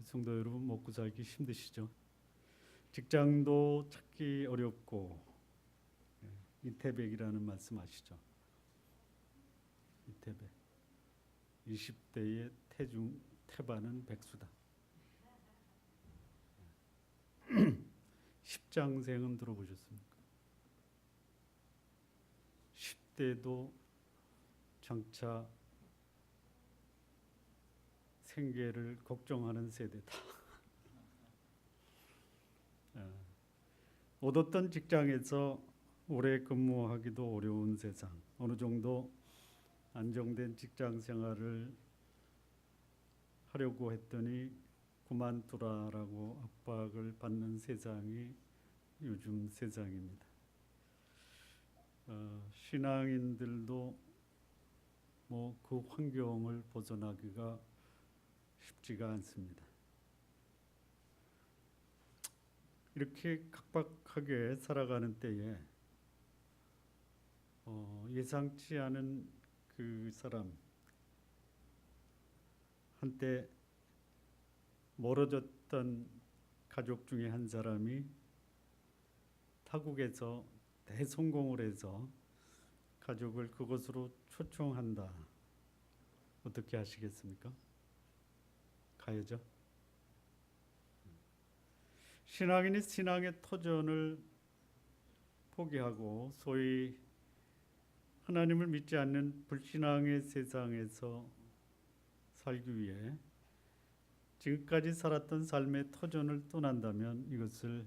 성도 여러분, 먹고 살기 힘드시죠? 직장도 찾기 어렵고, 이태백이라는 말씀 아시죠? 이태백. 20대의 태반은 백수다. 십장생은 들어보셨습니까? 10대도 장차 생계를 걱정하는 세대다. 얻었던 직장에서 오래 근무하기도 어려운 세상, 어느 정도 안정된 직장 생활을 하려고 했더니 그만두라라고 압박을 받는 세상이 요즘 세상입니다. 신앙인들도 그 환경을 벗어나기가 쉽지가 않습니다. 이렇게 각박하게 살아가는 때에 예상치 않은 그 사람, 한때 멀어졌던 가족 중에 한 사람이 타국에서 대성공을 해서 가족을 그곳으로 초청한다. 어떻게 하시겠습니까? 가야죠. 신앙인이 신앙의 터전을 포기하고 소위 하나님을 믿지 않는 불신앙의 세상에서 살기 위해 지금까지 살았던 삶의 터전을 떠난다면 이것을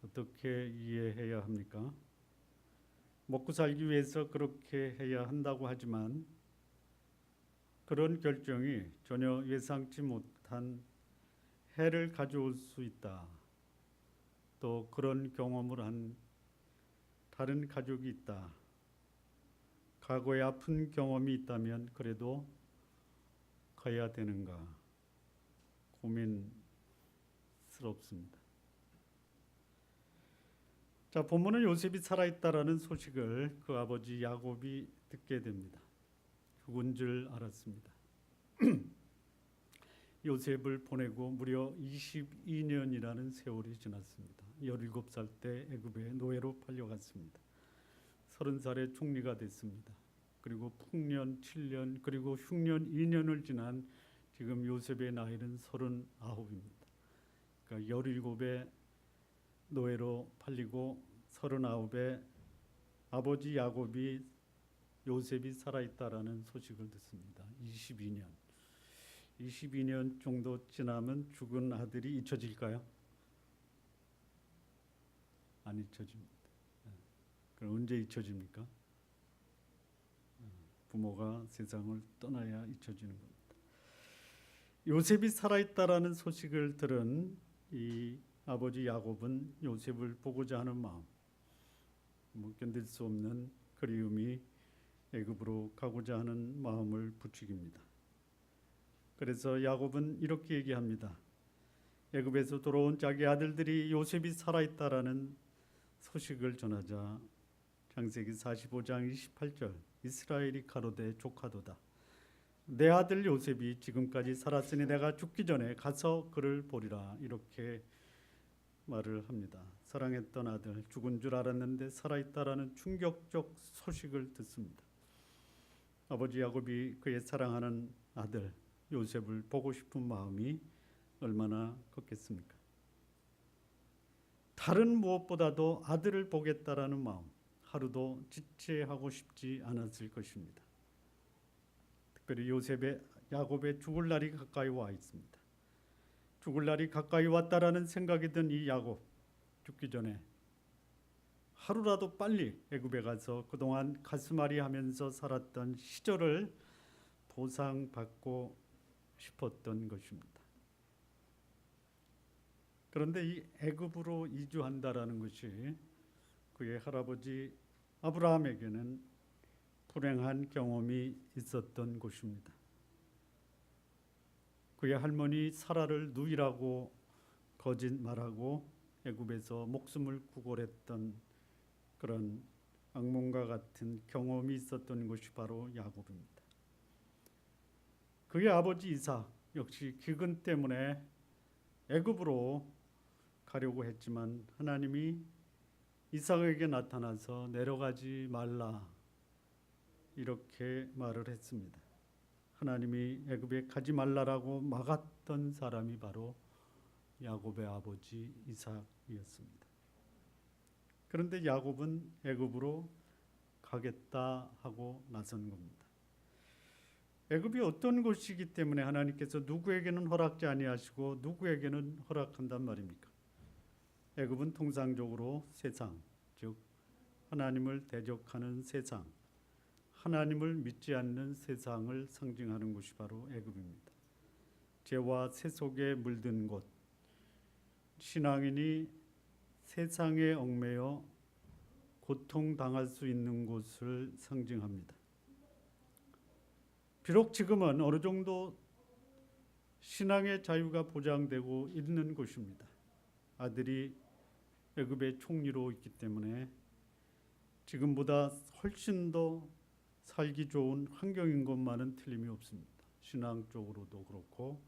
어떻게 이해해야 합니까? 먹고 살기 위해서 그렇게 해야 한다고 하지만 그런 결정이 전혀 예상치 못한 해를 가져올 수 있다. 또 그런 경험을 한 다른 가족이 있다. 과거에 아픈 경험이 있다면 그래도 가야 되는가 고민스럽습니다. 자, 본문은 요셉이 살아있다라는 소식을 그 아버지 야곱이 듣게 됩니다. 죽은 줄 알았습니다. 요셉을 보내고 무려 22년이라는 세월이 지났습니다. 17살 때 애굽의 노예로 팔려갔습니다. 30살에 총리가 됐습니다. 그리고 풍년 7년 그리고 흉년 2년을 지난 지금 요셉의 나이는 39입니다. 그러니까 17에 노예로 팔리고 39에 아버지 야곱이 요셉이 살아있다라는 소식을 듣습니다. 22년 정도 지나면 죽은 아들이 잊혀질까요? 안 잊혀집니다. 그럼 언제 잊혀집니까? 부모가 세상을 떠나야 잊혀지는 겁니다. 요셉이 살아있다라는 소식을 들은 이 아버지 야곱은 요셉을 보고자 하는 마음, 견딜 수 없는 그리움이 애굽으로 가고자 하는 마음을 부추깁니다. 그래서 야곱은 이렇게 얘기합니다. 애굽에서 돌아온 자기 아들들이 요셉이 살아있다라는 소식을 전하자 창세기 45장 28절 이스라엘이 가로되 조카도다. 내 아들 요셉이 지금까지 살았으니 내가 죽기 전에 가서 그를 보리라. 이렇게 말을 합니다. 사랑했던 아들 죽은 줄 알았는데 살아있다라는 충격적 소식을 듣습니다. 아버지 야곱이 그의 사랑하는 아들 요셉을 보고 싶은 마음이 얼마나 컸겠습니까? 다른 무엇보다도 아들을 보겠다라는 마음, 하루도 지체하고 싶지 않았을 것입니다. 특별히 야곱의 죽을 날이 가까이 와 있습니다. 죽을 날이 가까이 왔다라는 생각이 든 이 야곱, 죽기 전에 하루라도 빨리 애굽에 가서 그동안 가슴앓이 하면서 살았던 시절을 보상받고 싶었던 것입니다. 그런데 이 애굽으로 이주한다라는 것이 그의 할아버지 아브라함에게는 불행한 경험이 있었던 곳입니다. 그의 할머니 사라를 누이라고 거짓말하고 애굽에서 목숨을 구걸했던 그런 악몽과 같은 경험이 있었던 것이 바로 야곱입니다. 그의 아버지 이삭, 역시 기근 때문에 애굽으로 가려고 했지만 하나님이 이삭에게 나타나서 내려가지 말라 이렇게 말을 했습니다. 하나님이 애굽에 가지 말라라고 막았던 사람이 바로 야곱의 아버지 이삭이었습니다. 그런데 야곱은 애굽으로 가겠다 하고 나선 겁니다. 애굽이 어떤 곳이기 때문에 하나님께서 누구에게는 허락지 아니하시고 누구에게는 허락한단 말입니까? 애굽은 통상적으로 세상, 즉 하나님을 대적하는 세상, 하나님을 믿지 않는 세상을 상징하는 곳이 바로 애굽입니다. 죄와 세속에 물든 곳, 신앙인이 세상에 얽매여 고통당할 수 있는 곳을 상징합니다. 비록 지금은 어느 정도 신앙의 자유가 보장되고 있는 곳입니다. 아들이 애굽의 총리로 있기 때문에 지금보다 훨씬 더 살기 좋은 환경인 것만은 틀림이 없습니다. 신앙적으로도 그렇고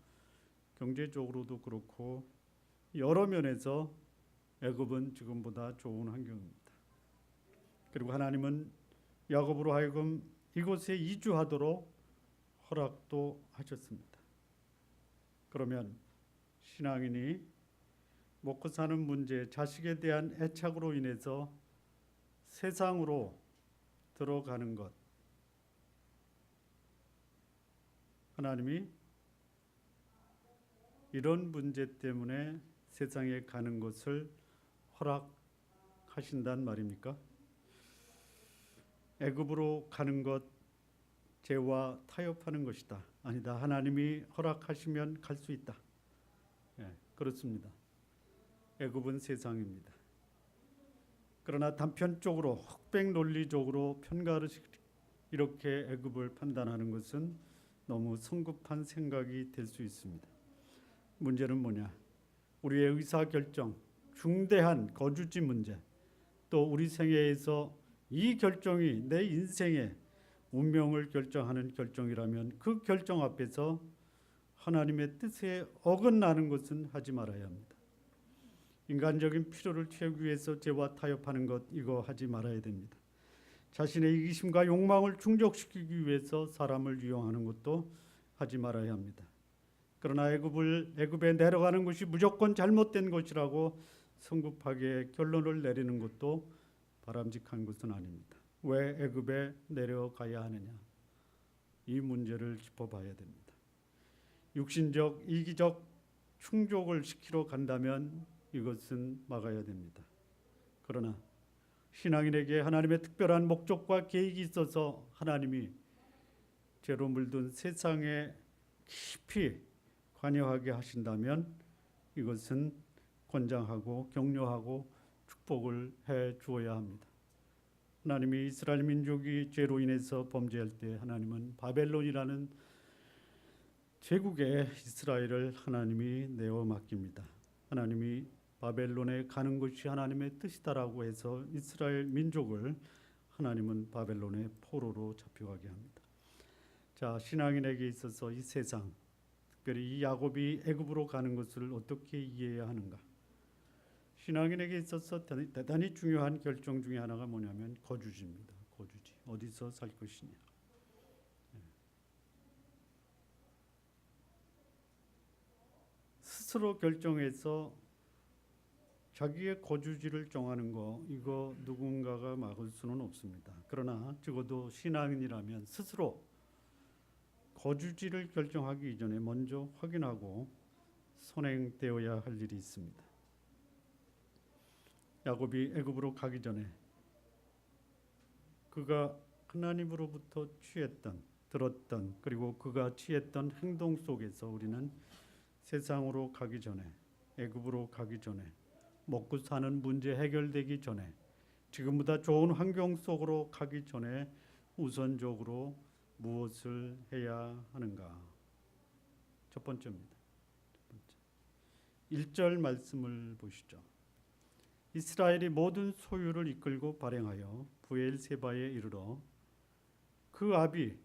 경제적으로도 그렇고 여러 면에서 애굽은 지금보다 좋은 환경입니다. 그리고 하나님은 야곱으로 하여금 이곳에 이주하도록 허락도 하셨습니다. 그러면 신앙인이 먹고 사는 문제, 자식에 대한 애착으로 인해서 세상으로 들어가는 것, 하나님이 이런 문제 때문에 세상에 가는 것을 허락하신단 말입니까? 애굽으로 가는 것, 죄와 타협하는 것이다. 아니다. 하나님이 허락하시면 갈 수 있다. 그렇습니다. 애굽은 세상입니다. 그러나 단편적으로 흑백 논리적으로 편가르 이렇게 애굽을 판단하는 것은 너무 성급한 생각이 될 수 있습니다. 문제는 뭐냐? 우리의 의사결정, 중대한 거주지 문제, 또 우리 생애에서 이 결정이 내 인생의 운명을 결정하는 결정이라면 그 결정 앞에서 하나님의 뜻에 어긋나는 것은 하지 말아야 합니다. 인간적인 필요를 채우기 위해서 죄와 타협하는 것, 이거 하지 말아야 됩니다. 자신의 이기심과 욕망을 충족시키기 위해서 사람을 이용하는 것도 하지 말아야 합니다. 그러나 애굽에 내려가는 것이 무조건 잘못된 것이라고 성급하게 결론을 내리는 것도 바람직한 것은 아닙니다. 왜 애굽에 내려가야 하느냐? 이 문제를 짚어봐야 됩니다. 육신적, 이기적 충족을 시키러 간다면 이것은 막아야 됩니다. 그러나 신앙인에게 하나님의 특별한 목적과 계획이 있어서 하나님이 죄로 물든 세상에 깊이 관여하게 하신다면 이것은 권장하고 격려하고 축복을 해 주어야 합니다. 하나님이 이스라엘 민족이 죄로 인해서 범죄할 때 하나님은 바벨론이라는 제국에 이스라엘을 하나님이 내어 맡깁니다. 하나님이 바벨론에 가는 것이 하나님의 뜻이다라고 해서 이스라엘 민족을 하나님은 바벨론의 포로로 잡혀가게 합니다. 자, 신앙인에게 있어서 이 세상, 특별히 이 야곱이 애굽으로 가는 것을 어떻게 이해해야 하는가? 신앙인에게 있어서 대단히 중요한 결정 중에 하나가 뭐냐면 거주지입니다. 거주지. 어디서 살 것이냐. 스스로 결정해서 자기의 거주지를 정하는 거, 이거 누군가가 막을 수는 없습니다. 그러나 적어도 신앙인이라면 스스로 거주지를 결정하기 이전에 먼저 확인하고 선행되어야 할 일이 있습니다. 야곱이 애굽으로 가기 전에 그가 하나님으로부터 취했던, 들었던, 그리고 그가 취했던 행동 속에서 우리는 세상으로 가기 전에, 애굽으로 가기 전에, 먹고 사는 문제 해결되기 전에, 지금보다 좋은 환경 속으로 가기 전에 우선적으로 무엇을 해야 하는가? 첫 번째입니다. 첫 번째. 1절 말씀을 보시죠. 이스라엘이 모든 소유를 이끌고 발행하여 브엘세바에 이르러 그 아비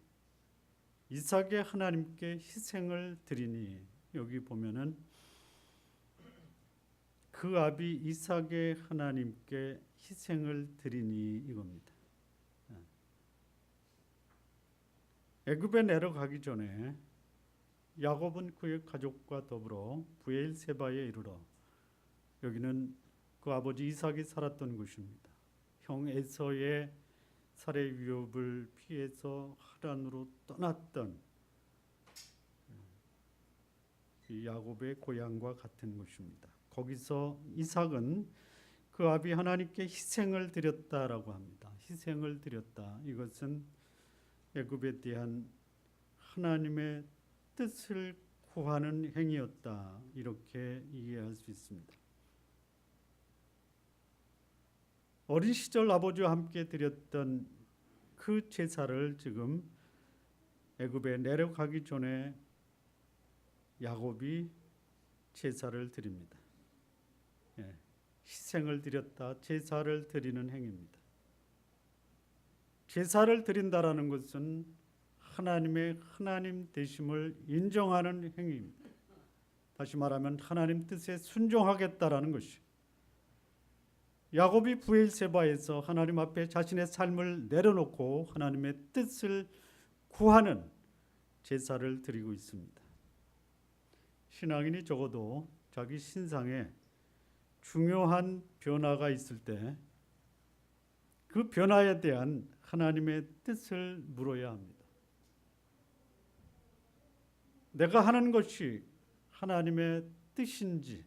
이삭의 하나님께 희생을 드리니, 여기 보면은 그 아비 이삭의 하나님께 희생을 드리니 이겁니다. 애굽에 내려가기 전에 야곱은 그의 가족과 더불어 브엘세바에 이르러, 여기는 그 아버지 이삭이 살았던 곳입니다. 형 에서의 살해 위협을 피해서 하란으로 떠났던 이 야곱의 고향과 같은 곳입니다. 거기서 이삭은 그 아비 하나님께 희생을 드렸다라고 합니다. 희생을 드렸다. 이것은 애굽에 대한 하나님의 뜻을 구하는 행위였다. 이렇게 이해할 수 있습니다. 어린 시절 아버지와 함께 드렸던 그 제사를 지금 애굽에 내려가기 전에 야곱이 제사를 드립니다. 희생을 드렸다, 제사를 드리는 행위입니다. 제사를 드린다라는 것은 하나님의 하나님 되심을 인정하는 행위입니다. 다시 말하면 하나님 뜻에 순종하겠다라는 것이. 야곱이 브엘세바에서 하나님 앞에 자신의 삶을 내려놓고 하나님의 뜻을 구하는 제사를 드리고 있습니다. 신앙인이 적어도 자기 신상에 중요한 변화가 있을 때 그 변화에 대한 하나님의 뜻을 물어야 합니다. 내가 하는 것이 하나님의 뜻인지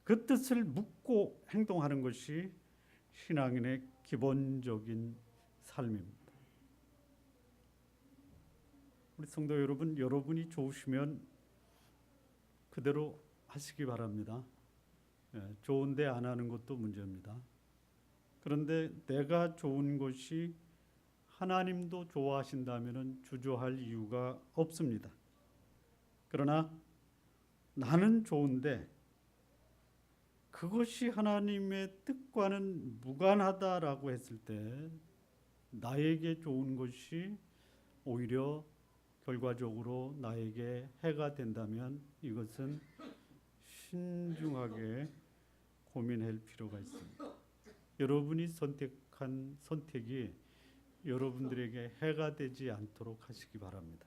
그 뜻을 묻고 행동하는 것이 신앙인의 기본적인 삶입니다. 우리 성도 여러분, 여러분이 좋으시면 그대로 하시기 바랍니다. 좋은데 안 하는 것도 문제입니다. 그런데 내가 좋은 것이 하나님도 좋아하신다면 주저할 이유가 없습니다. 그러나 나는 좋은데 그것이 하나님의 뜻과는 무관하다라고 했을 때 나에게 좋은 것이 오히려 결과적으로 나에게 해가 된다면 이것은 신중하게 고민할 필요가 있습니다. 여러분이 선택한 선택이 여러분들에게 해가 되지 않도록 하시기 바랍니다.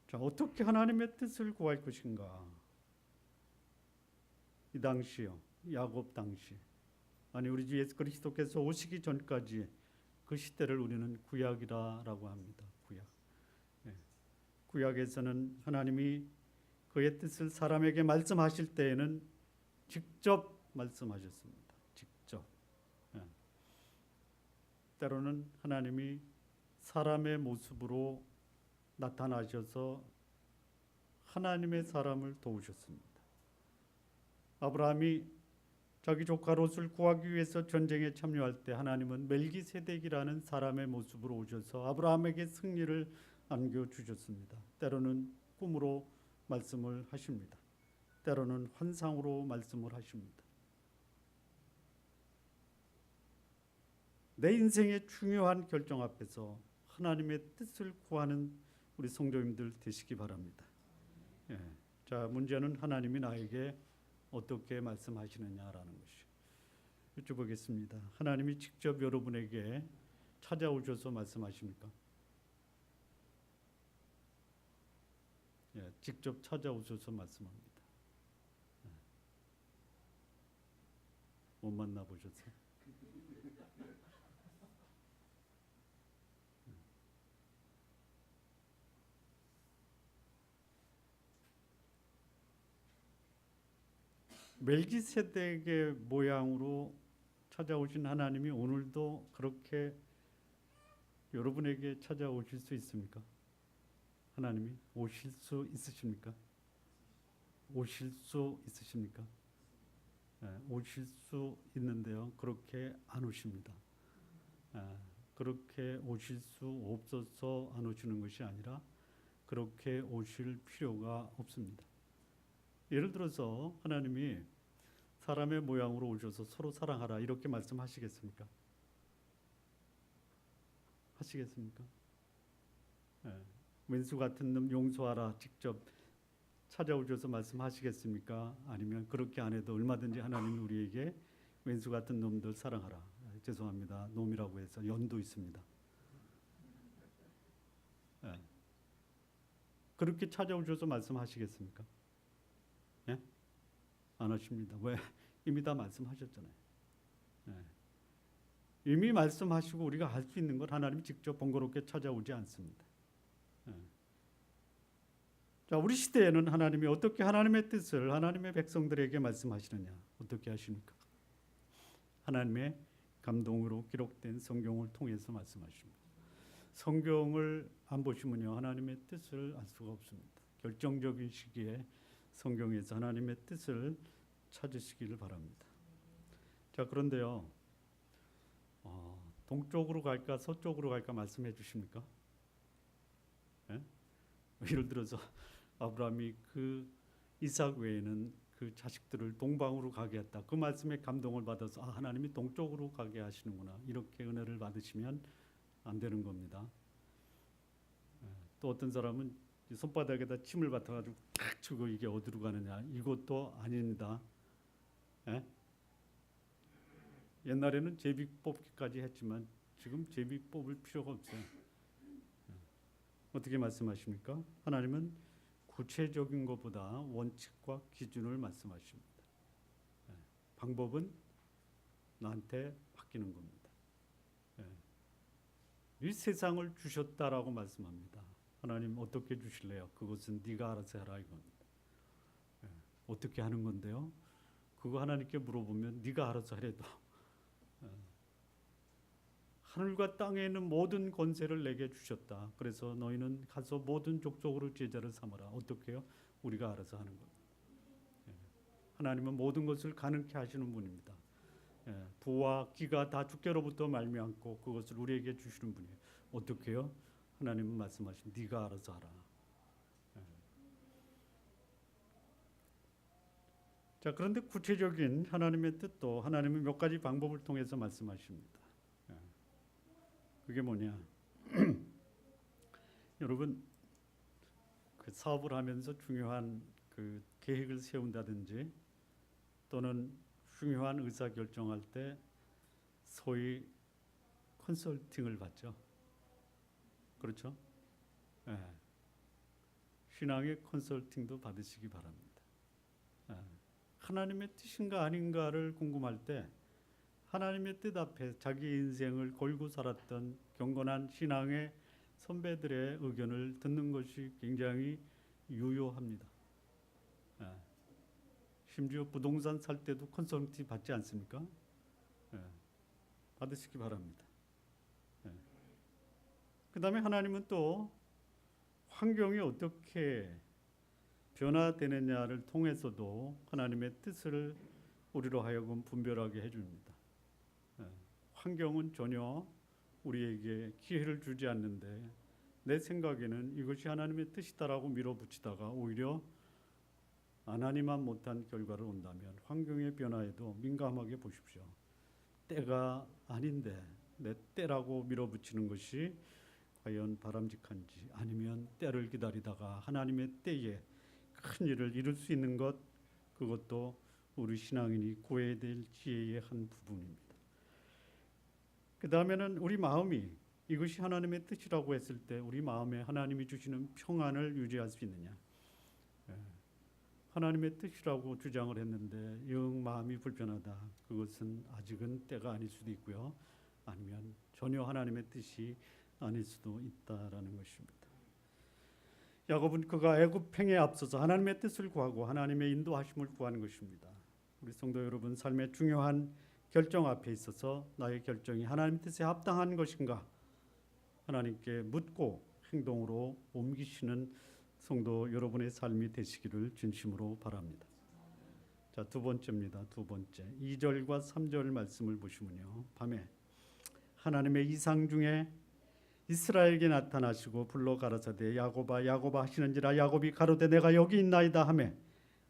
자, 어떻게 하나님의 뜻을 구할 것인가? 이 당시요, 야곱 당시, 아니 우리 주 예수 그리스도께서 오시기 전까지 그 시대를 우리는 구약이라고 합니다. 구약. 구약에서는 하나님이 그의 뜻을 사람에게 말씀하실 때에는 직접 말씀하셨습니다. 직접. 때로는 하나님이 사람의 모습으로 나타나셔서 하나님의 사람을 도우셨습니다. 아브라함이 자기 조카 롯을 구하기 위해서 전쟁에 참여할 때 하나님은 멜기세덱이라는 사람의 모습으로 오셔서 아브라함에게 승리를 안겨주셨습니다. 때로는 꿈으로 말씀을 하십니다. 때로는 환상으로 말씀을 하십니다. 내 인생의 중요한 결정 앞에서 하나님의 뜻을 구하는 우리 성도님들 되시기 바랍니다. 자, 문제는 하나님이 나에게 어떻게 말씀하시느냐라는 것이. 여쭤보겠습니다. 하나님이 직접 여러분에게 찾아오셔서 말씀하십니까? 직접 찾아오셔서 말씀합니다. 못 만나보셨어요? 멜기세덱의 모양으로 찾아오신 하나님이 오늘도 그렇게 여러분에게 찾아오실 수 있습니까? 하나님이 오실 수 있으십니까? 오실 수 있으십니까? 오실 수 있는데요. 그렇게 안 오십니다. 그렇게 오실 수 없어서 안 오시는 것이 아니라 그렇게 오실 필요가 없습니다. 예를 들어서 하나님이 사람의 모양으로 오셔서 서로 사랑하라 이렇게 말씀하시겠습니까? 하시겠습니까? 예. 왼수 같은 놈 용서하라 직접 찾아오셔서 말씀하시겠습니까? 아니면 그렇게 안 해도 얼마든지 하나님이 우리에게 왼수 같은 놈들 사랑하라. 죄송합니다. 놈이라고 해서 연도 있습니다. 예. 그렇게 찾아오셔서 말씀하시겠습니까? 예? 안 하십니다. 왜? 이미 다 말씀하셨잖아요. 예. 이미 말씀하시고 우리가 할 수 있는 걸 하나님이 직접 번거롭게 찾아오지 않습니다. 예. 자, 우리 시대에는 하나님이 어떻게 하나님의 뜻을 하나님의 백성들에게 말씀하시느냐? 어떻게 하십니까? 하나님의 감동으로 기록된 성경을 통해서 말씀하십니다. 성경을 안 보시면요, 하나님의 뜻을 알 수가 없습니다. 결정적인 시기에 성경에서 하나님의 뜻을 찾으시기를 바랍니다. 자, 그런데요, 동쪽으로 갈까 서쪽으로 갈까 말씀해 주십니까? 예? 예를 들어서 아브라함이 그 이삭 외에는 그 자식들을 동방으로 가게 했다. 그 말씀에 감동을 받아서 하나님이 동쪽으로 가게 하시는구나. 이렇게 은혜를 받으시면 안 되는 겁니다. 또 어떤 사람은 손바닥에다 침을 뱉어가지고 탁 치고 이게 어디로 가느냐. 이것도 아닙니다. 예? 옛날에는 제비 뽑기까지 했지만 지금 제비 뽑을 필요가 없어요. 어떻게 말씀하십니까? 하나님은 구체적인 것보다 원칙과 기준을 말씀하십니다. 방법은 나한테 맡기는 겁니다. 이 세상을 주셨다라고 말씀합니다. 하나님 어떻게 주실래요? 그것은 네가 알아서 해라 이겁니다. 어떻게 하는 건데요? 그거 하나님께 물어보면 네가 알아서 하래도 하늘과 땅에 있는 모든 권세를 내게 주셨다. 그래서 너희는 가서 모든 족속으로 제자를 삼아라. 어떻게 해요? 우리가 알아서 하는 겁니다. 하나님은 모든 것을 가능케 하시는 분입니다. 부와 기가 다 주께로부터 말미암고 그것을 우리에게 주시는 분이에요. 어떻게 해요? 하나님은 말씀하신 네가 알아서 하라. 자, 그런데 구체적인 하나님의 뜻도 하나님은 몇 가지 방법을 통해서 말씀하십니다. 그게 뭐냐? 여러분 그 사업을 하면서 중요한 그 계획을 세운다든지 또는 중요한 의사 결정할 때 소위 컨설팅을 받죠. 그렇죠? 신앙의 컨설팅도 받으시기 바랍니다. 하나님의 뜻인가 아닌가를 궁금할 때 하나님의 뜻 앞에 자기 인생을 걸고 살았던 경건한 신앙의 선배들의 의견을 듣는 것이 굉장히 유효합니다. 심지어 부동산 살 때도 컨설팅 받지 않습니까? 받으시기 바랍니다. 그 다음에 하나님은 또 환경이 어떻게 변화되느냐를 통해서도 하나님의 뜻을 우리로 하여금 분별하게 해줍니다. 환경은 전혀 우리에게 기회를 주지 않는데 내 생각에는 이것이 하나님의 뜻이다라고 밀어붙이다가 오히려 하나님만 못한 결과를 온다면 환경의 변화에도 민감하게 보십시오. 때가 아닌데 내 때라고 밀어붙이는 것이 과연 바람직한지 아니면 때를 기다리다가 하나님의 때에 큰 일을 이룰 수 있는 것, 그것도 우리 신앙인이 구해야 될 지혜의 한 부분입니다. 그 다음에는 우리 마음이 이것이 하나님의 뜻이라고 했을 때 우리 마음에 하나님이 주시는 평안을 유지할 수 있느냐. 하나님의 뜻이라고 주장을 했는데 영 마음이 불편하다. 그것은 아직은 때가 아닐 수도 있고요. 아니면 전혀 하나님의 뜻이 아닐 수도 있다라는 것입니다. 야곱은 그가 애굽 팽에 앞서서 하나님의 뜻을 구하고 하나님의 인도하심을 구하는 것입니다. 우리 성도 여러분, 삶의 중요한 결정 앞에 있어서 나의 결정이 하나님 뜻에 합당한 것인가 하나님께 묻고 행동으로 옮기시는 성도 여러분의 삶이 되시기를 진심으로 바랍니다. 자, 두 번째입니다. 두 번째 2절과 3절 말씀을 보시면요, 밤에 하나님의 이상 중에 이스라엘에게 나타나시고 불러 가라사대 야곱아 야곱아 하시는지라 야곱이 가로되 내가 여기 있나이다 하매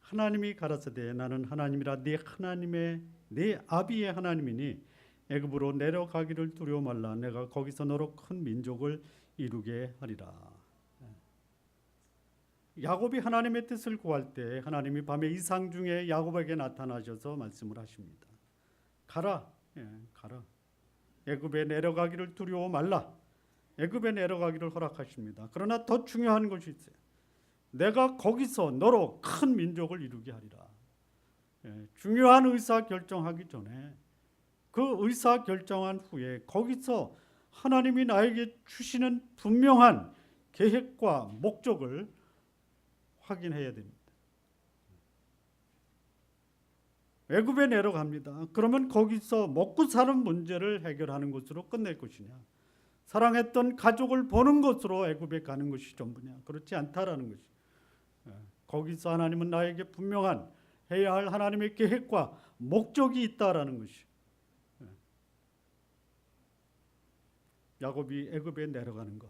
하나님이 가라사대 나는 하나님이라 네 하나님의 네 아비의 하나님이니 애굽으로 내려가기를 두려워 말라. 내가 거기서 너로 큰 민족을 이루게 하리라. 야곱이 하나님의 뜻을 구할 때 하나님이 밤의 이상 중에 야곱에게 나타나셔서 말씀을 하십니다. 가라, 가라. 애굽에 내려가기를 두려워 말라. 애굽에 내려가기를 허락하십니다. 그러나 더 중요한 것이 있어요. 내가 거기서 너로 큰 민족을 이루게 하리라. 중요한 의사 결정하기 전에 그 의사 결정한 후에 거기서 하나님이 나에게 주시는 분명한 계획과 목적을 확인해야 됩니다. 애굽에 내려갑니다. 그러면 거기서 먹고 사는 문제를 해결하는 것으로 끝낼 것이냐? 사랑했던 가족을 보는 것으로 애굽에 가는 것이 전부냐? 그렇지 않다라는 것이. 거기서 하나님은 나에게 분명한 해야 할 하나님의 계획과 목적이 있다라는 것이. 야곱이 애굽에 내려가는 것,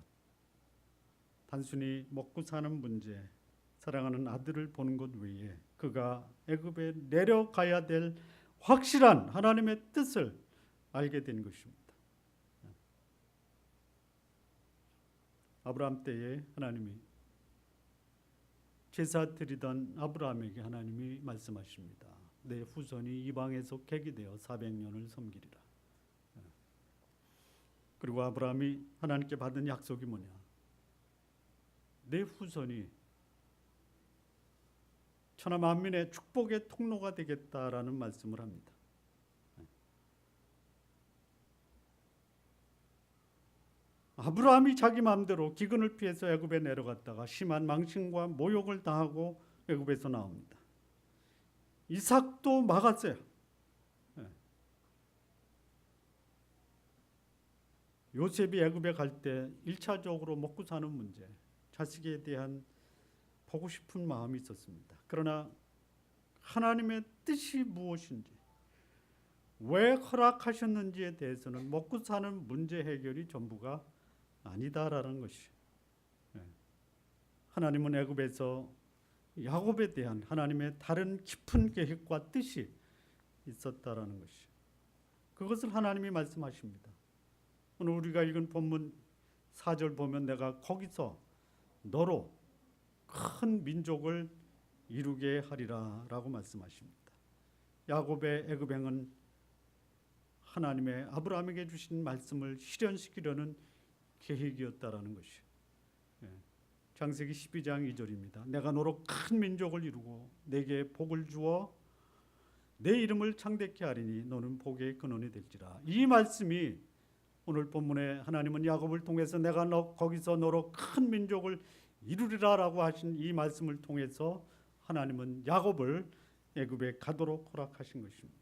단순히 먹고 사는 문제, 사랑하는 아들을 보는 것 외에 그가 애굽에 내려가야 될 확실한 하나님의 뜻을 알게 된 것입니다. 아브라함 때에 하나님이 제사 드리던 아브라함에게 하나님이 말씀하십니다. 내 후손이 이방에서 객이 되어 400년을 섬기리라. 그리고 아브라함이 하나님께 받은 약속이 뭐냐? 내 후손이 천하 만민의 축복의 통로가 되겠다라는 말씀을 합니다. 아브라함이 자기 마음대로 기근을 피해서 애굽에 내려갔다가 심한 망신과 모욕을 당하고 애굽에서 나옵니다. 이삭도 막았어요. 요셉이 애굽에 갈 때 1차적으로 먹고 사는 문제, 자식에 대한 보고 싶은 마음이 있었습니다. 그러나 하나님의 뜻이 무엇인지, 왜 허락하셨는지에 대해서는 먹고 사는 문제 해결이 전부가 아니다라는 것이. 하나님은 애굽에서 야곱에 대한 하나님의 다른 깊은 계획과 뜻이 있었다라는 것이. 그것을 하나님이 말씀하십니다. 오늘 우리가 읽은 본문 4절 보면 내가 거기서 너로 큰 민족을 이루게 하리라 라고 말씀하십니다. 야곱의 애굽행은 하나님의 아브라함에게 주신 말씀을 실현시키려는 계획이었다라는 것이. 창세기 12장 2절입니다. 내가 너로 큰 민족을 이루고 내게 복을 주어 내 이름을 창대케 하리니 너는 복의 근원이 될지라. 이 말씀이 오늘 본문에 하나님은 야곱을 통해서 내가 거기서 너로 큰 민족을 이루리라라고 하신 이 말씀을 통해서 하나님은 야곱을 애굽에 가도록 허락하신 것입니다.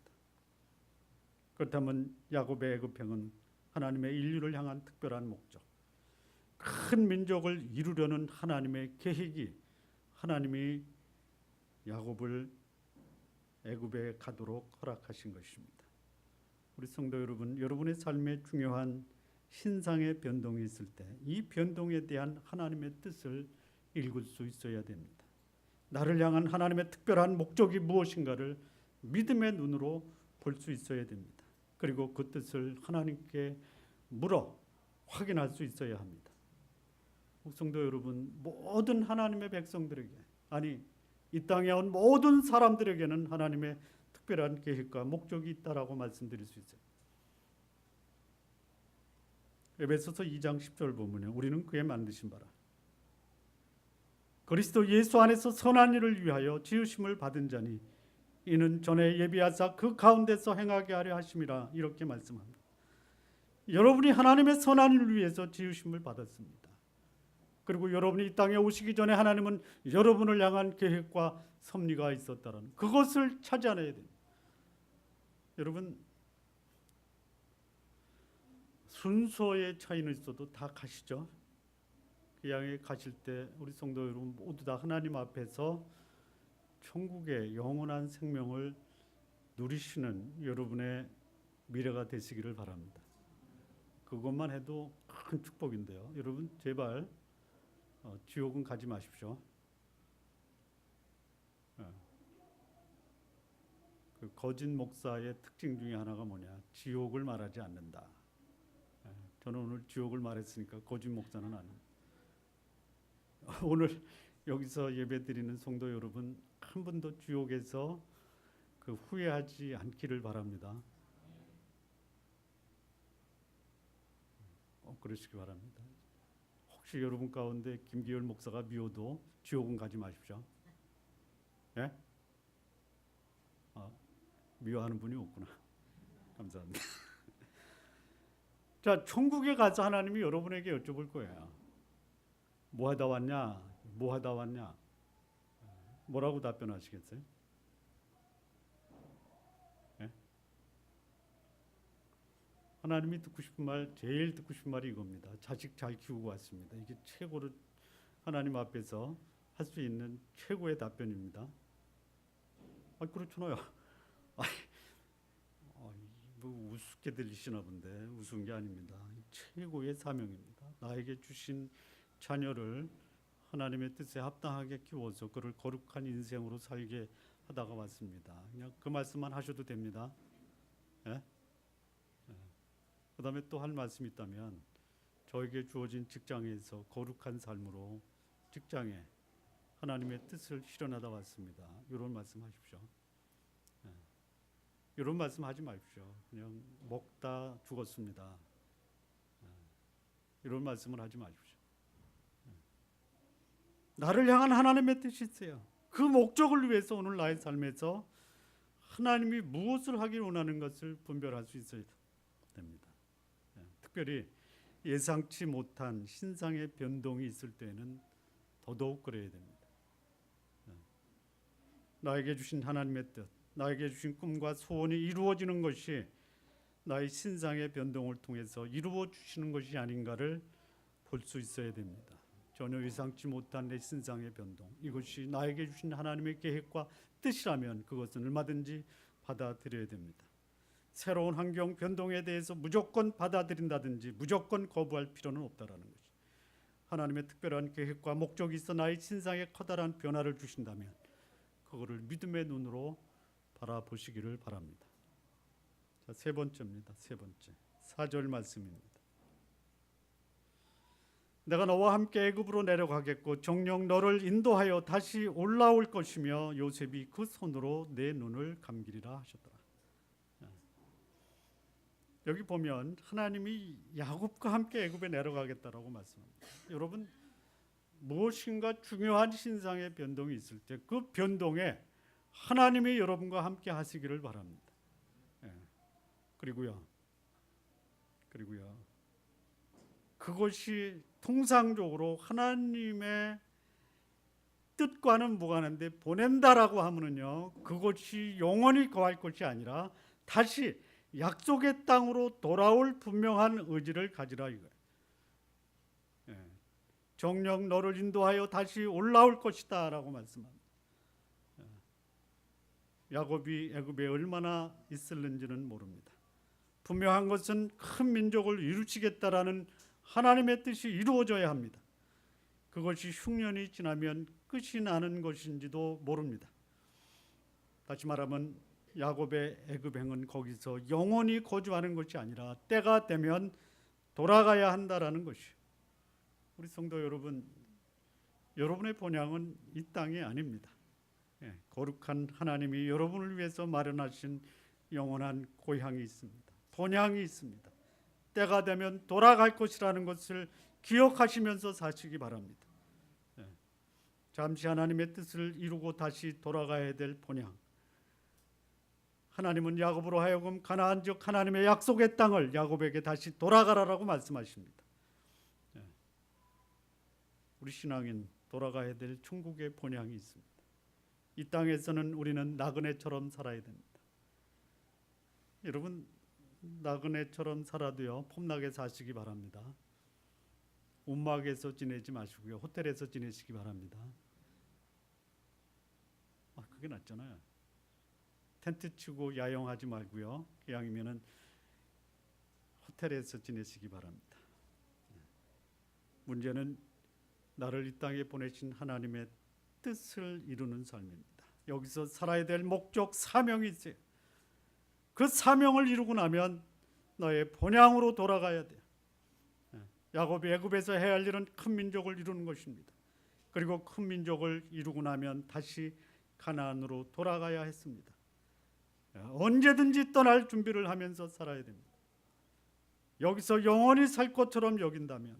그렇다면 야곱의 애굽행은 하나님의 인류를 향한 특별한 목적, 큰 민족을 이루려는 하나님의 계획이 하나님이 야곱을 애굽에 가도록 허락하신 것입니다. 우리 성도 여러분, 여러분의 삶에 중요한 신상의 변동이 있을 때 이 변동에 대한 하나님의 뜻을 읽을 수 있어야 됩니다. 나를 향한 하나님의 특별한 목적이 무엇인가를 믿음의 눈으로 볼 수 있어야 됩니다. 그리고 그 뜻을 하나님께 물어 확인할 수 있어야 합니다. 성도 여러분, 모든 하나님의 백성들에게, 아니 이 땅에 온 모든 사람들에게는 하나님의 특별한 계획과 목적이 있다라고 말씀드릴 수 있어요. 에베소서 2장 10절 보면요, 우리는 그의 만드신 바라 그리스도 예수 안에서 선한 일을 위하여 지으심을 받은 자니 이는 전에 예비하사 그 가운데서 행하게 하려 하심이라 이렇게 말씀합니다. 여러분이 하나님의 선한 일을 위해서 지으심을 받았습니다. 그리고 여러분이 이 땅에 오시기 전에 하나님은 여러분을 향한 계획과 섭리가 있었다는 그것을 찾아내야 됩니다. 여러분, 순서의 차이는 있어도 다 가시죠. 그 향해 가실 때 우리 성도 여러분 모두 다 하나님 앞에서 천국의 영원한 생명을 누리시는 여러분의 미래가 되시기를 바랍니다. 그것만 해도 큰 축복인데요. 여러분 제발 지옥은 가지 마십시오. 그 거짓 목사의 특징 중에 하나가 뭐냐? 지옥을 말하지 않는다. 저는 오늘 지옥을 말했으니까 거짓 목사는 아닙니다. 오늘 여기서 예배드리는 성도 여러분 한 번도 지옥에서 그 후회하지 않기를 바랍니다. 그러시기 바랍니다. 혹시 여러분 가운데 김기열 목사가 미워도 지옥은 가지 마십시오. 예? 미워하는 분이 없구나. 감사합니다. 자, 천국에 가서 하나님이 여러분에게 여쭤볼 거예요. 뭐 하다 왔냐? 뭐 하다 왔냐? 뭐라고 답변하시겠어요? 예? 하나님이 듣고 싶은 말, 제일 듣고 싶은 말이 이겁니다. 자식 잘 키우고 왔습니다. 이게 최고로 하나님 앞에서 할 수 있는 최고의 답변입니다. 그렇잖아요. 뭐 우습게 들리시나 본데 우스운 게 아닙니다. 최고의 사명입니다. 나에게 주신 자녀를 하나님의 뜻에 합당하게 키워서 그를 거룩한 인생으로 살게 하다가 왔습니다. 그냥 그 말씀만 하셔도 됩니다. 예? 그 다음에 또 할 말씀이 있다면 저에게 주어진 직장에서 거룩한 삶으로 직장에 하나님의 뜻을 실현하다 왔습니다. 이런 말씀 하십시오. 이런 말씀 하지 마십시오. 그냥 먹다 죽었습니다. 이런 말씀을 하지 마십시오. 나를 향한 하나님의 뜻이 있어요. 그 목적을 위해서 오늘 나의 삶에서 하나님이 무엇을 하길 원하는 것을 분별할 수 있어야 됩니다. 특별히 예상치 못한 신상의 변동이 있을 때는 더더욱 그래야 됩니다. 나에게 주신 하나님의 뜻, 나에게 주신 꿈과 소원이 이루어지는 것이 나의 신상의 변동을 통해서 이루어 주시는 것이 아닌가를 볼 수 있어야 됩니다. 전혀 예상치 못한 내 신상의 변동, 이것이 나에게 주신 하나님의 계획과 뜻이라면 그것은 얼마든지 받아들여야 됩니다. 새로운 환경 변동에 대해서 무조건 받아들인다든지 무조건 거부할 필요는 없다라는 것이, 하나님의 특별한 계획과 목적이 있어 나의 신상에 커다란 변화를 주신다면 그거를 믿음의 눈으로 바라보시기를 바랍니다. 자, 세 번째입니다. 세 번째 4절 말씀입니다. 내가 너와 함께 애굽으로 내려가겠고 정녕 너를 인도하여 다시 올라올 것이며 요셉이 그 손으로 내 눈을 감기리라 하셨더라. 여기 보면 하나님이 야곱과 함께 애굽에 내려가겠다라고 말씀합니다. 여러분, 무엇인가 중요한 신상의 변동이 있을 때 그 변동에 하나님이 여러분과 함께 하시기를 바랍니다. 그리고요 그것이 통상적으로 하나님의 뜻과는 무관한데 보낸다라고 하면은요, 그것이 영원히 거할 것이 아니라 다시 약속의 땅으로 돌아올 분명한 의지를 가지라 이거예요. 정녕 너를 인도하여 다시 올라올 것이다라고 말씀합니다. 야곱이 애굽에 얼마나 있을는지는 모릅니다. 분명한 것은 큰 민족을 이루시겠다라는 하나님의 뜻이 이루어져야 합니다. 그것이 흉년이 지나면 끝이 나는 것인지도 모릅니다. 다시 말하면 야곱의 애굽행은 거기서 영원히 거주하는 것이 아니라 때가 되면 돌아가야 한다라는 것이, 우리 성도 여러분, 여러분의 본향은 이 땅이 아닙니다. 거룩한 하나님이 여러분을 위해서 마련하신 영원한 고향이 있습니다. 본향이 있습니다. 때가 되면 돌아갈 것이라는 것을 기억하시면서 사시기 바랍니다. 잠시 하나님의 뜻을 이루고 다시 돌아가야 될 본향, 하나님은 야곱으로 하여금 가나안 즉 하나님의 약속의 땅을 야곱에게 다시 돌아가라라고 말씀하십니다. 우리 신앙인 돌아가야 될 천국의 본향이 있습니다. 이 땅에서는 우리는 나그네처럼 살아야 됩니다. 여러분, 나그네처럼 살아도요, 폼나게 사시기 바랍니다. 움막에서 지내지 마시고요, 호텔에서 지내시기 바랍니다. 그게 낫잖아요. 텐트 치고 야영하지 말고요, 기왕이면은 호텔에서 지내시기 바랍니다. 문제는 나를 이 땅에 보내신 하나님의 뜻을 이루는 삶입니다. 여기서 살아야 될 목적, 사명이 있어요. 그 사명을 이루고 나면 너의 본향으로 돌아가야 돼요. 야곱이 애굽에서 해야 할 일은 큰 민족을 이루는 것입니다. 그리고 큰 민족을 이루고 나면 다시 가나안으로 돌아가야 했습니다. 언제든지 떠날 준비를 하면서 살아야 됩니다. 여기서 영원히 살 것처럼 여긴다면,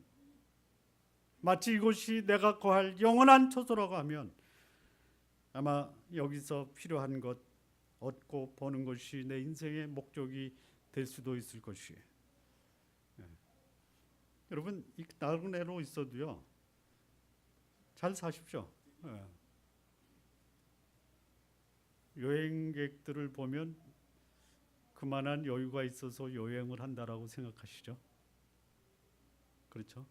마치 이곳이 내가 거할 영원한 처소라고 하면 아마 여기서 필요한 것 얻고 버는 것이 내 인생의 목적이 될 수도 있을 것이에요. 여러분, 이 나그네로 있어도요, 잘 사십시오. 여행객들을 보면 그만한 여유가 있어서 여행을 한다라고 생각하시죠? 그렇죠?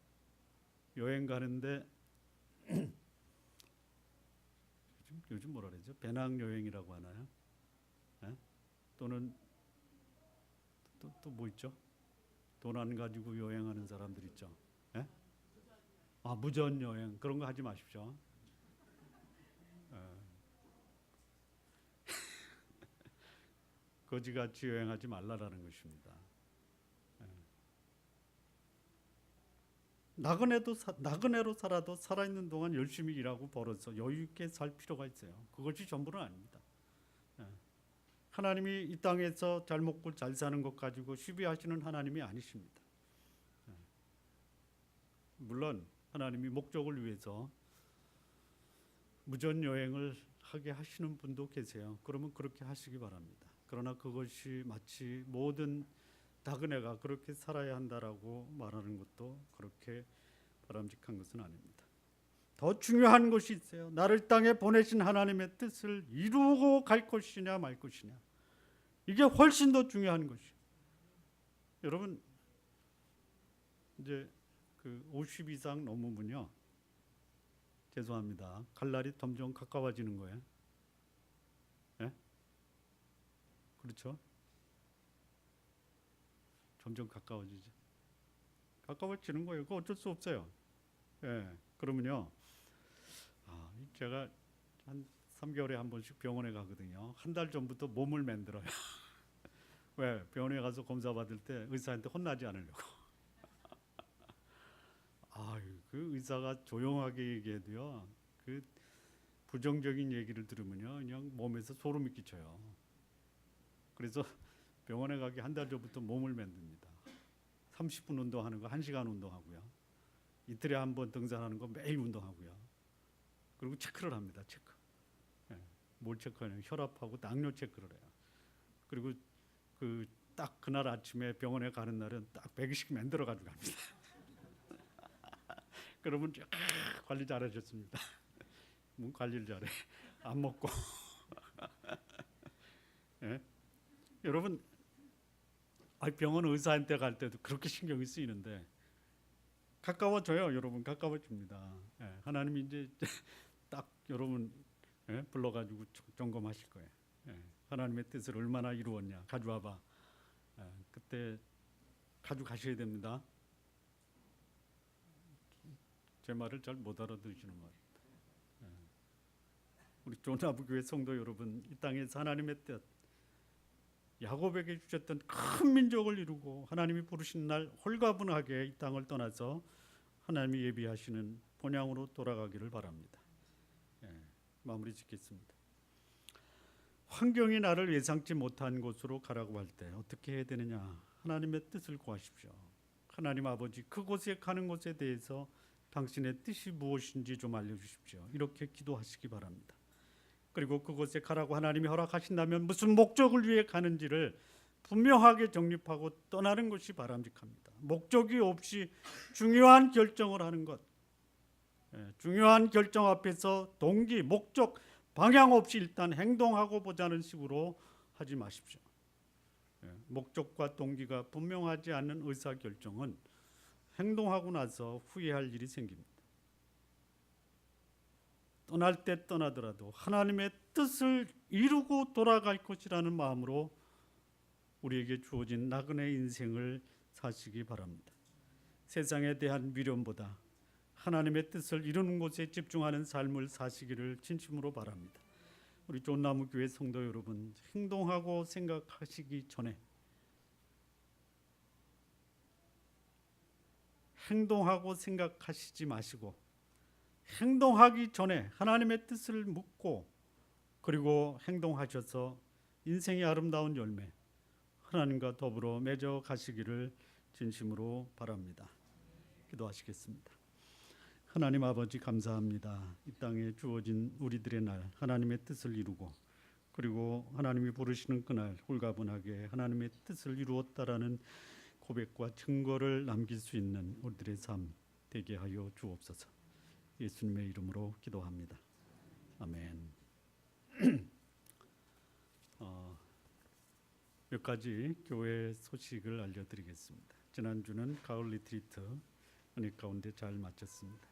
여행 가는데 요즘 뭐라 그러죠? 배낭여행이라고 하나요? 또는 또 뭐 있죠? 돈 안 가지고 여행하는 사람들 있죠? 무전 여행, 그런 거 하지 마십시오. 거지같이 여행하지 말라라는 것입니다. 나그네로 살아도 살아있는 동안 열심히 일하고 벌어서 여유 있게 살 필요가 있어요. 그것이 전부는 아닙니다. 하나님이 이 땅에서 잘 먹고 잘 사는 것 가지고 시비하시는 하나님이 아니십니다. 물론 하나님이 목적을 위해서 무전 여행을 하게 하시는 분도 계세요. 그러면 그렇게 하시기 바랍니다. 그러나 그것이 마치 모든 나그네가 그렇게 살아야 한다라고 말하는 것도 그렇게 바람직한 것은 아닙니다. 더 중요한 것이 있어요. 나를 땅에 보내신 하나님의 뜻을 이루고 갈 것이냐 말 것이냐. 이게 훨씬 더 중요한 것이에요. 여러분, 이제 그 50 이상 넘으면요, 죄송합니다, 갈 날이 점점 가까워지는 거예요. 그렇죠? 점점 가까워지는 거예요. 그거 어쩔 수 없어요. 그러면요, 제가 한 3개월에 한 번씩 병원에 가거든요. 한 달 전부터 몸을 만들어요. 왜? 병원에 가서 검사 받을 때 의사한테 혼나지 않으려고. 그 의사가 조용하게 얘기해도요, 그 부정적인 얘기를 들으면요, 그냥 몸에서 소름이 끼쳐요. 그래서 병원에 가기 한 달 전부터 몸을 만듭니다. 30분 운동하는 거 1시간 운동하고요. 이틀에 한 번 등산하는 거 매일 운동하고요. 그리고 체크를 합니다. 체크. 뭘 체크하냐면 혈압하고 당뇨 체크를 해요. 그리고 딱 그날 아침에 병원에 가는 날은 딱 100씩 만들어 가지고 갑니다. 그러면 관리 잘하셨습니다. 뭐 관리를 잘해. 안 먹고. 여러분, 병원 의사한테 갈 때도 그렇게 신경이 쓰이는데 가까워져요. 여러분, 가까워집니다. 하나님이 이제 딱 여러분 불러가지고 점검하실 거예요. 하나님의 뜻을 얼마나 이루었냐 가져와봐. 그때 가져가셔야 됩니다. 제 말을 잘 못 알아들으시는 말입니다. 우리 조나부교회 성도 여러분, 이 땅에서 하나님의 뜻, 야곱에게 주셨던 큰 민족을 이루고 하나님이 부르신 날 홀가분하게 이 땅을 떠나서 하나님이 예비하시는 본향으로 돌아가기를 바랍니다. 마무리 짓겠습니다. 환경이 나를 예상치 못한 곳으로 가라고 할 때 어떻게 해야 되느냐? 하나님의 뜻을 구하십시오. 하나님 아버지, 그곳에 가는 것에 대해서 당신의 뜻이 무엇인지 좀 알려주십시오. 이렇게 기도하시기 바랍니다. 그리고 그곳에 가라고 하나님이 허락하신다면 무슨 목적을 위해 가는지를 분명하게 정립하고 떠나는 것이 바람직합니다. 목적이 없이 중요한 결정을 하는 것, 중요한 결정 앞에서 동기, 목적, 방향 없이 일단 행동하고 보자는 식으로 하지 마십시오. 목적과 동기가 분명하지 않은 의사결정은 행동하고 나서 후회할 일이 생깁니다. 떠날 때 떠나더라도 하나님의 뜻을 이루고 돌아갈 것이라는 마음으로 우리에게 주어진 나그네 인생을 사시기 바랍니다. 세상에 대한 미련보다 하나님의 뜻을 이루는 곳에 집중하는 삶을 사시기를 진심으로 바랍니다. 우리 존나무교회 성도 여러분, 행동하고 생각하시기 전에 행동하고 생각하시지 마시고 행동하기 전에 하나님의 뜻을 묻고 그리고 행동하셔서 인생의 아름다운 열매 하나님과 더불어 맺어 가시기를 진심으로 바랍니다. 기도하시겠습니다. 하나님 아버지 감사합니다. 이 땅에 주어진 우리들의 날 하나님의 뜻을 이루고 그리고 하나님이 부르시는 그날 홀가분하게 하나님의 뜻을 이루었다라는 고백과 증거를 남길 수 있는 우리들의 삶 되게 하여 주옵소서. 예수님의 이름으로 기도합니다. 아멘. 몇 가지 교회 소식을 알려드리겠습니다. 지난주는 가을 리트리트 은혜 가운데 잘 마쳤습니다.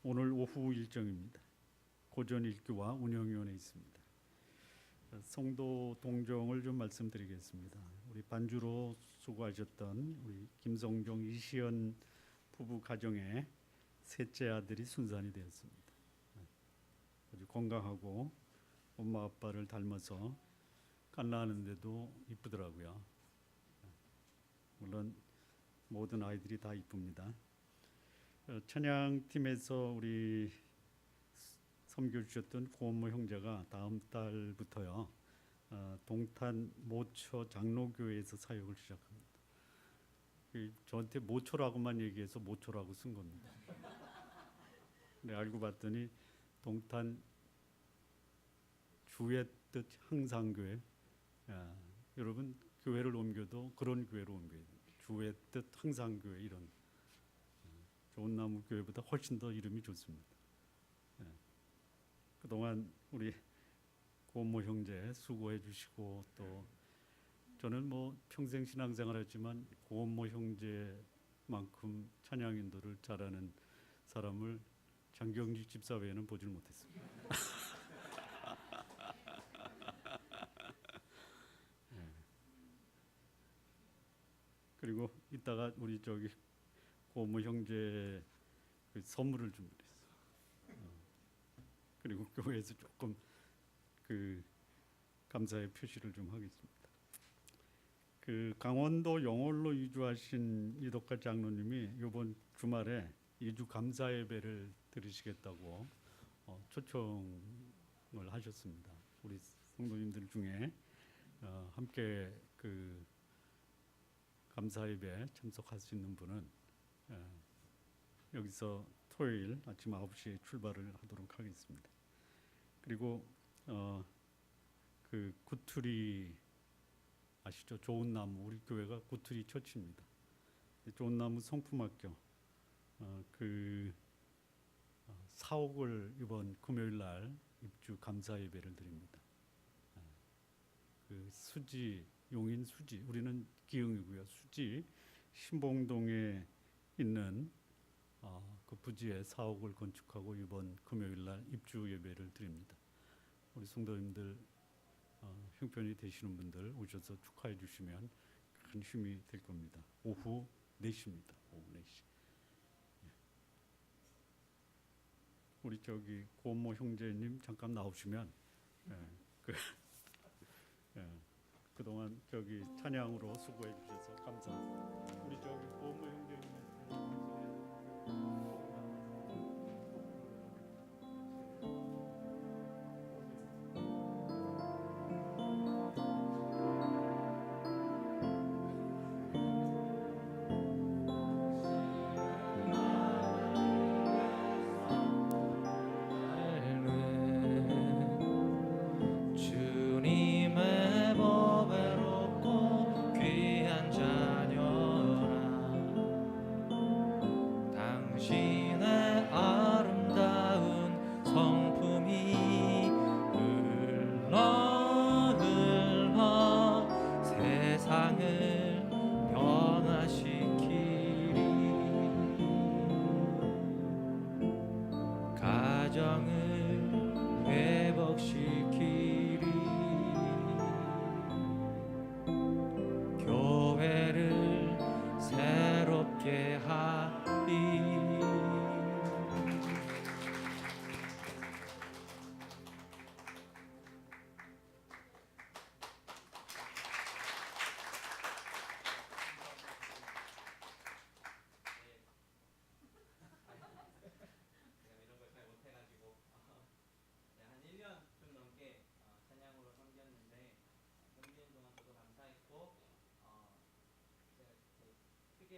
오늘 오후 일정입니다. 고전 읽기와 운영위원회 있습니다. 성도 동정을 좀 말씀드리겠습니다. 우리 반주로 수고하셨던 우리 김성종 이시연 부부 가정의 셋째 아들이 순산이 되었습니다. 아주 건강하고 엄마 아빠를 닮아서 깐나하는데도 이쁘더라고요. 물론 모든 아이들이 다 이쁩니다. 찬양팀에서 우리 섬겨 주셨던 고은모 형제가 다음 달부터요 동탄 모초 장로교회에서 사역을 시작합니다. 저한테 모초라고만 얘기해서 모초라고 쓴 겁니다. 근데 알고 봤더니 동탄 주의 뜻 항상교회. 여러분 교회를 옮겨도 그런 교회로 옮겨야 돼요. 주의 뜻 항상교회 이런 좋은 나무 교회보다 훨씬 더 이름이 좋습니다. 그동안 우리 고모 형제 수고해 주시고 또 저는 뭐 평생 신앙생활했지만 고모 형제만큼 찬양 인도를 잘하는 사람을 장경지 집사 외에는 보질 못했습니다. 그리고 이따가 우리 저기 고모 형제 그 선물을 준비했어. 그리고 교회에서 조금 그 감사의 표시를 좀 하겠습니다. 그 강원도 영월로 이주하신 이덕화 장로님이 이번 주말에 이주 감사 예배를 드리시겠다고 초청을 하셨습니다. 우리 성도님들 중에 함께 그 감사 예배 참석할 수 있는 분은 여기서 토요일 아침 9시에 출발을 하도록 하겠습니다. 그리고 그 구투리 아시죠? 좋은 나무 우리 교회가 구투리 처치입니다. 좋은 나무 성품학교 그 사옥을 이번 금요일 날 입주 감사 예배를 드립니다. 그 수지 용인 수지 우리는 기흥이고요. 수지 신봉동에 있는 그 부지에 사옥을 건축하고 이번 금요일 날 입주 예배를 드립니다. 우리 성도님들 형편이 되시는 분들 오셔서 축하해 주시면 큰 힘이 될 겁니다. 오후 4시입니다. 오후 4시. 우리 저기 고모 형제님 잠깐 나오시면 그동안 저기 찬양으로 수고해 주셔서 감사합니다. 우리 저기 고모 형제님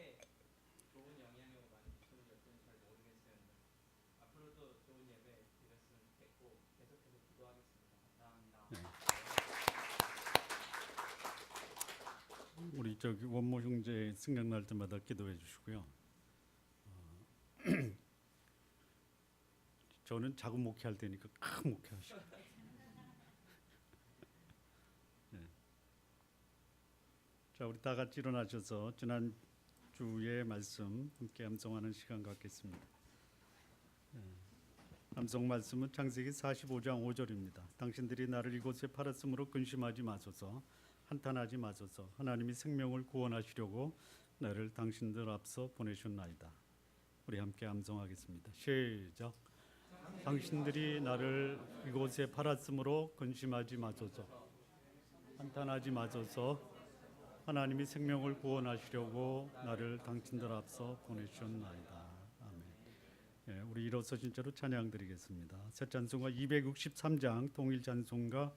삶에 좋은 영향을 많이 미쳤는지 어떤지 잘 모르겠어요. 앞으로도 좋은 예배 드렸으면 좋겠고 계속해서 기도하겠습니다. 감사합니다. 우리 저기 원모 형제 생각날 때마다 기도해 주시고요. 저는 작은 목회할 테니까 큰 목회하시고. 네. 자, 우리 다 같이 일어나셔서 지난 주의 말씀 함께 암송하는 시간 갖겠습니다. 암송 말씀은 창세기 45장 5절입니다. 당신들이 나를 이곳에 팔았으므로 근심하지 마소서, 한탄하지 마소서. 하나님이 생명을 구원하시려고 나를 당신들 앞서 보내셨나이다. 우리 함께 암송하겠습니다. 시작. 당신들이 나를 이곳에 팔았으므로 근심하지 마소서, 한탄하지 마소서. 하나님이 생명을 구원하시려고 나를 당신들 앞서 보내셨나이다. 아멘. 예, 우리 일어서신 채로 찬양 드리겠습니다. 새 찬송가 263장, 동일 찬송가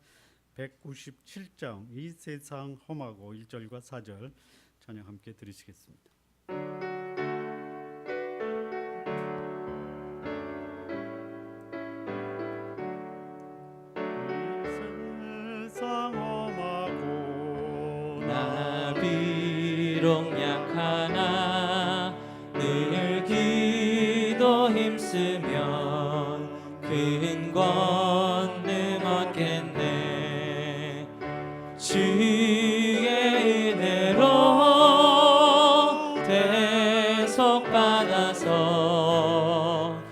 197장, 이 세상 험하고 1절과 4절 찬양 함께 드리시겠습니다. 나 비록 약하나 늘 기도 힘쓰면 큰 권능 얻겠네. 주의 은혜로 대속받아서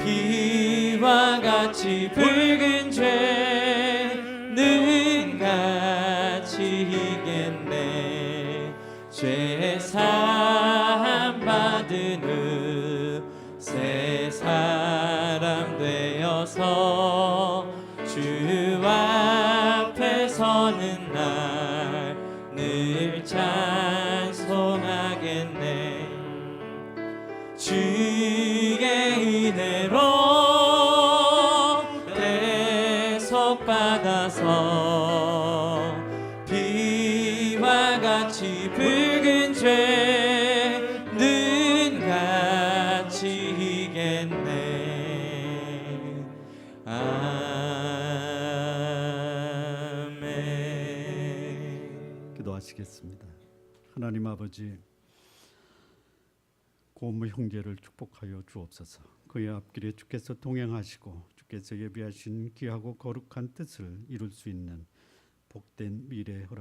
비와 같이 붉은 죄는 같이 이겠네. 죄 사함 받은 후 새 사람 되어서 주 앞에 서는 날 늘 찬송하겠네. 주의 은혜로 대속받아서 비와 같이 붉은 죄는 같이 이겠네. 아멘. 기도하시겠습니다. 하나님 아버지, 고모 형제를 축복하여 주옵소서. 그의 앞길에 주께서 동행하시고 주께서 예비하신 귀하고 거룩한 뜻을 이룰 수 있는 복된 미래 허락